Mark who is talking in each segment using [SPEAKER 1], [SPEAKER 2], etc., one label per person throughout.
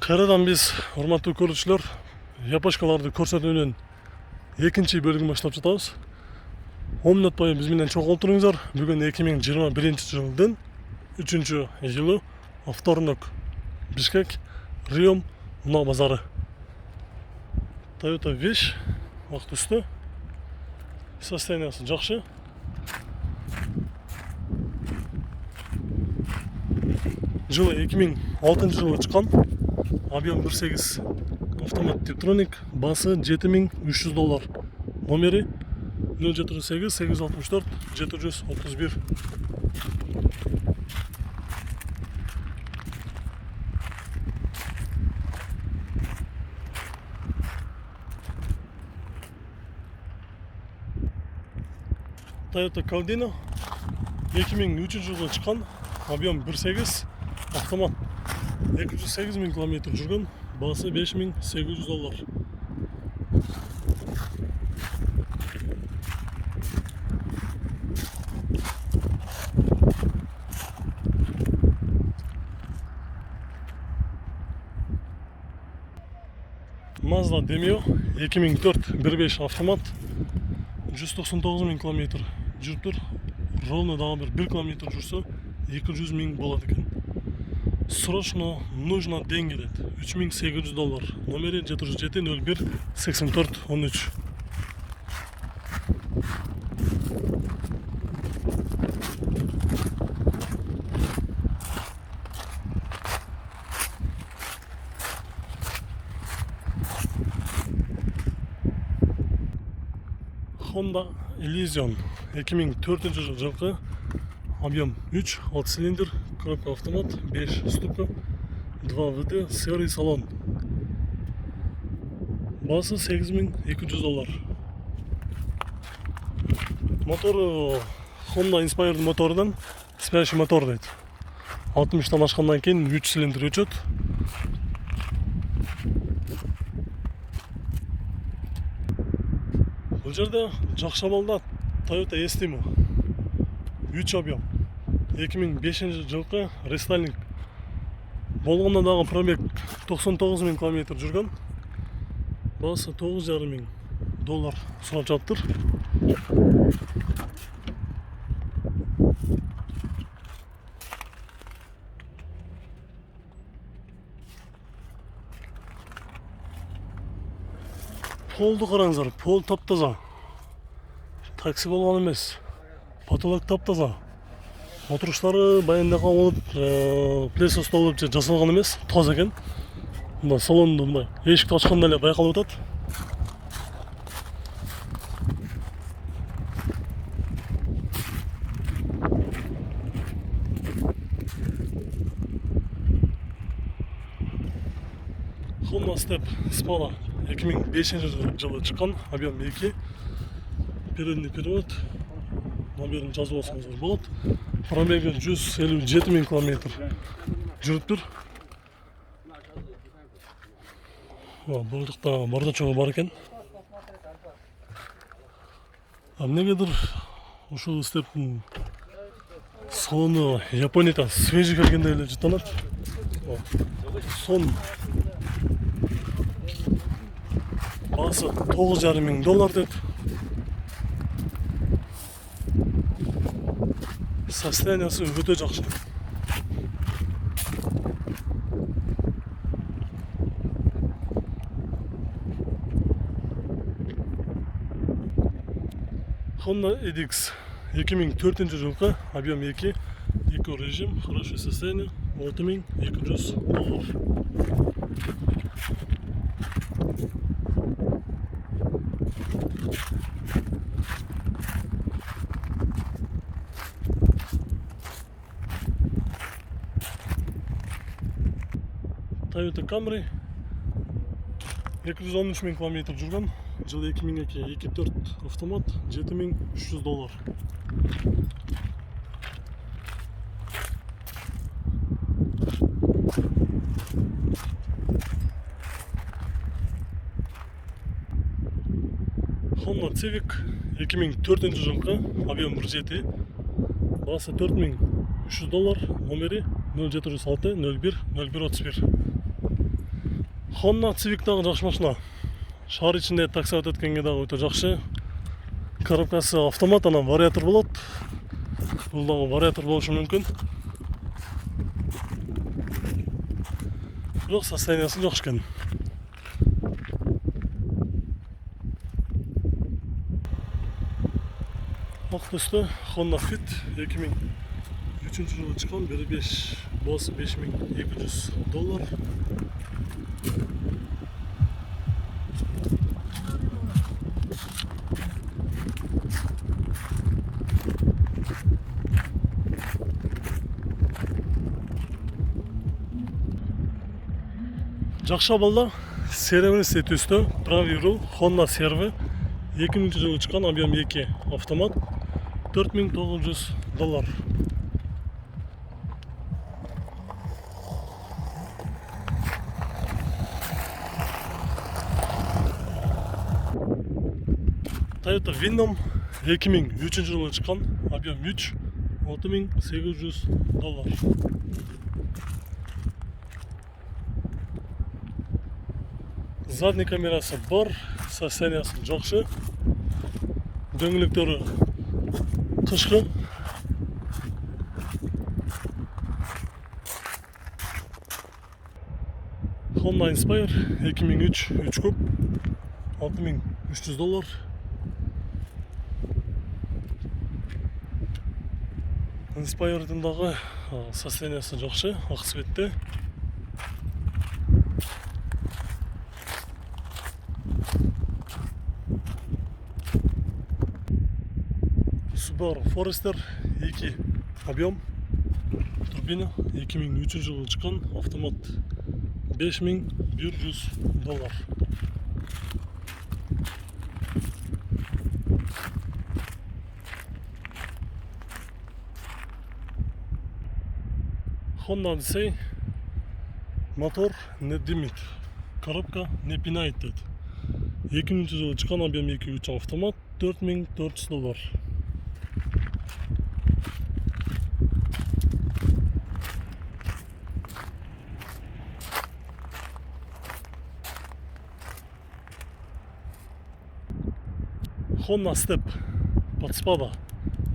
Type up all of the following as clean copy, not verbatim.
[SPEAKER 1] Кайрадан биз, урматтуу көрүүчүлөр, япошкаларды көрсөтүүнүн экинчи бөлүгүн баштап жатабыз. 10 мүнөт бою биз менен чогуу отуруңуздар. Бүгүн 2021-жылдын 3-июлу, вторник, Бишкек, Риом, Унаа базары. Toyota Wish вакыт үстү. Состояниясы жакшы. Жылы 2006 жылы чыккан. Объем 1.8 автомат Tiptronic, басы $7300. Номери 078 864 731. Toyota Caldina 2003 жылы чыккан. Объем 1.8 автомат. 208 000 километр жүргөн, басы $5800. Mazda Demio 2004 1.5 автомат, 199 000 километр жүрүптүр. Ровно дагы 1 километр жүрсө 200 000 болот экен. Срочно нужно деньги дейт. $3800. Номери 707 01 84 13. Honda Elysion 2004 жылкы, объем 3, 6 цилиндр, коробка автомат, 5 ступка, 2 ВД, серый салон. Басы $8200. Мотору Honda Inspired моторунан спящий мотор дейт. 60-тан ашкандан кийин 3 цилиндр өчөт. Бул жерде жакшы абалда Toyota Estimo 3 объем 2005 жылкы рестайлинг болгондо дагы пробег 99 000 километр жүргөн, басы $9500 сурап жатыптыр. Полду караңыздар, пол таптаза. Такси болгон эмес. Потолок таптаза. Отуруштары баяндага болуп, плесос толуп же жасалган эмес, таза экен. Мына салонду мына эшикти ачканда эле байкалып атат. Honda Step Spala 2005 жылы чыккан, объем 2. Передний привод. Номерин жазып алсаңыздар болот. Пробеги 157 000 километр жүрүптүр. Бул жакта бардачогу бар экен. Эмнегедир ушул стептин салону Япониядан свежий келгендей эле жыттанат. Сон басы $9500 дейт. Состояниясы өтө жакшы. Honda EDX 2004 жылкы, объем 2, эко-режим, хорошее состояние, $6200. Toyota Camry 213 000 километр жүргөн, жылы 2002 2.4 автомат, $7300. Honda Civic 2004 жылкы, объем 1.7, басы $4300, номери 0706 01 01 31. Honda Civic дагы жакшы машина. Шаар ичинде такси өткөнгө дагы өтө жакшы. Коробкасы автомат, анан вариатор болот. Бул дагы вариатор болушу мүмкүн. Бирок состояниясы жакшы экен. Ак түстө Honda Fit 2003 жылы чыккан 1.5 басы $5200. Жакшы абалда серебряный түстө правый руль Honda Serve 2000 жылы чыккан, объем 2 автомат, $4900. Toyota Venom 2003 жылы чыккан, объем 3, $6800. Задний камерасы бар, состояниясы жакшы. Дөңгөлөктөрү кышкы. Honda Inspire 2003 3 куб, $6300. Inspire'дын дагы состояниясы жакшы, ак цветте. Subaru Forester 2 объем, турбина, 2003 жылы чыккан, автомат, $5100. Honda Odyssey, мотор не димит, коробка не пинает дейт. 2000 жылы чыккан, объем 2.3 автомат, $4400. Honda Step подспада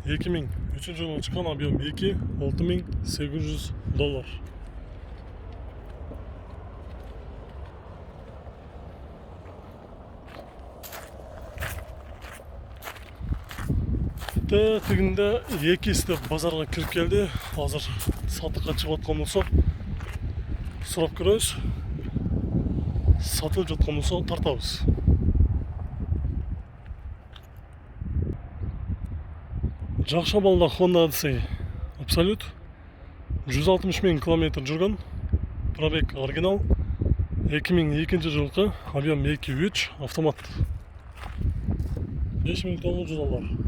[SPEAKER 1] 2003 жылы чыккан, объем 2, $6800. Тегинде 2 Step базарга кирип келди. Азыр сатыкка чыгып аткан болсо сурап көрөбүз. Сатылып жаткан болсо тартабыз. Жакшы абалда Honda Odyssey Absolute 160 000 км жүргөн, пробег оригинал, 2002 жылкы, объем 2.3 автомат, $5900.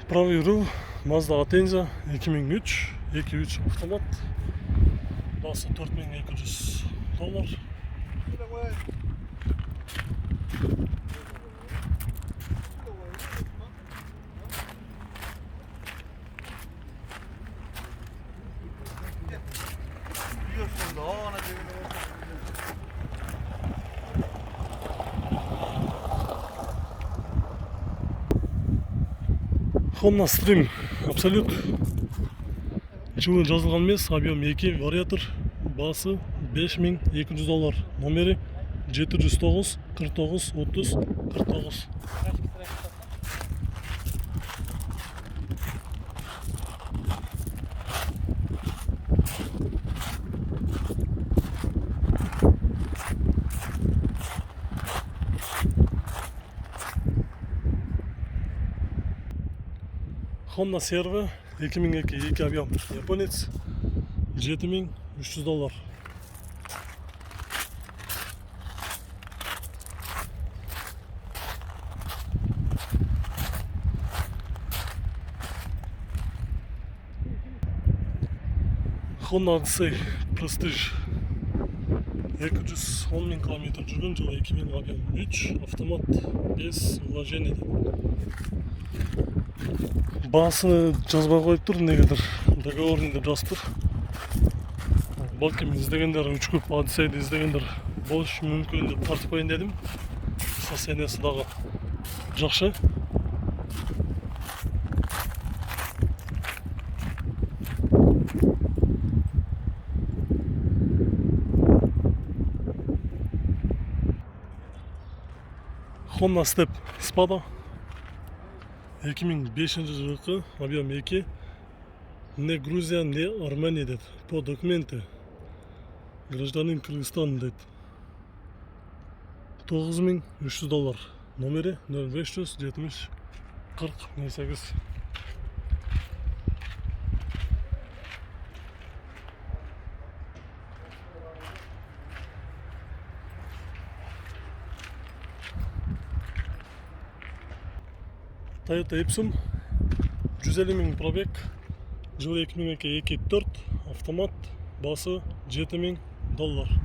[SPEAKER 1] Правый руль Mazda Atenza 2003 2.3 автомат, басы $4200. Honda Stream Absolute жылы жазылган эмес, объем 2, вариатор, басы $5200. Номери 709 49 30 49. Honda Serve 2002 2 объем, японец, $7300. Honda Odyssey Prestige 210 000 km жүрген, жылы 2003, автомат, без вложений. Бағасын жазбай қойып тұр, негедір договорында жазып тұр. Балким іздегендер, үчкүп Odyssey'ді іздегендер болушы мүмкін деп тартып қойын дедім. Состояниесі дағы жақсы. Honda Step Spada 2005 жылғы, объем 2. Не Грузия, не Армения деді. По документы гражданин Кыргызстан деді. $9300. Номері 0500 70 40 08. Toyota Epson 150 000 пробег, жылы 2002-2004, автомат, басы $7000.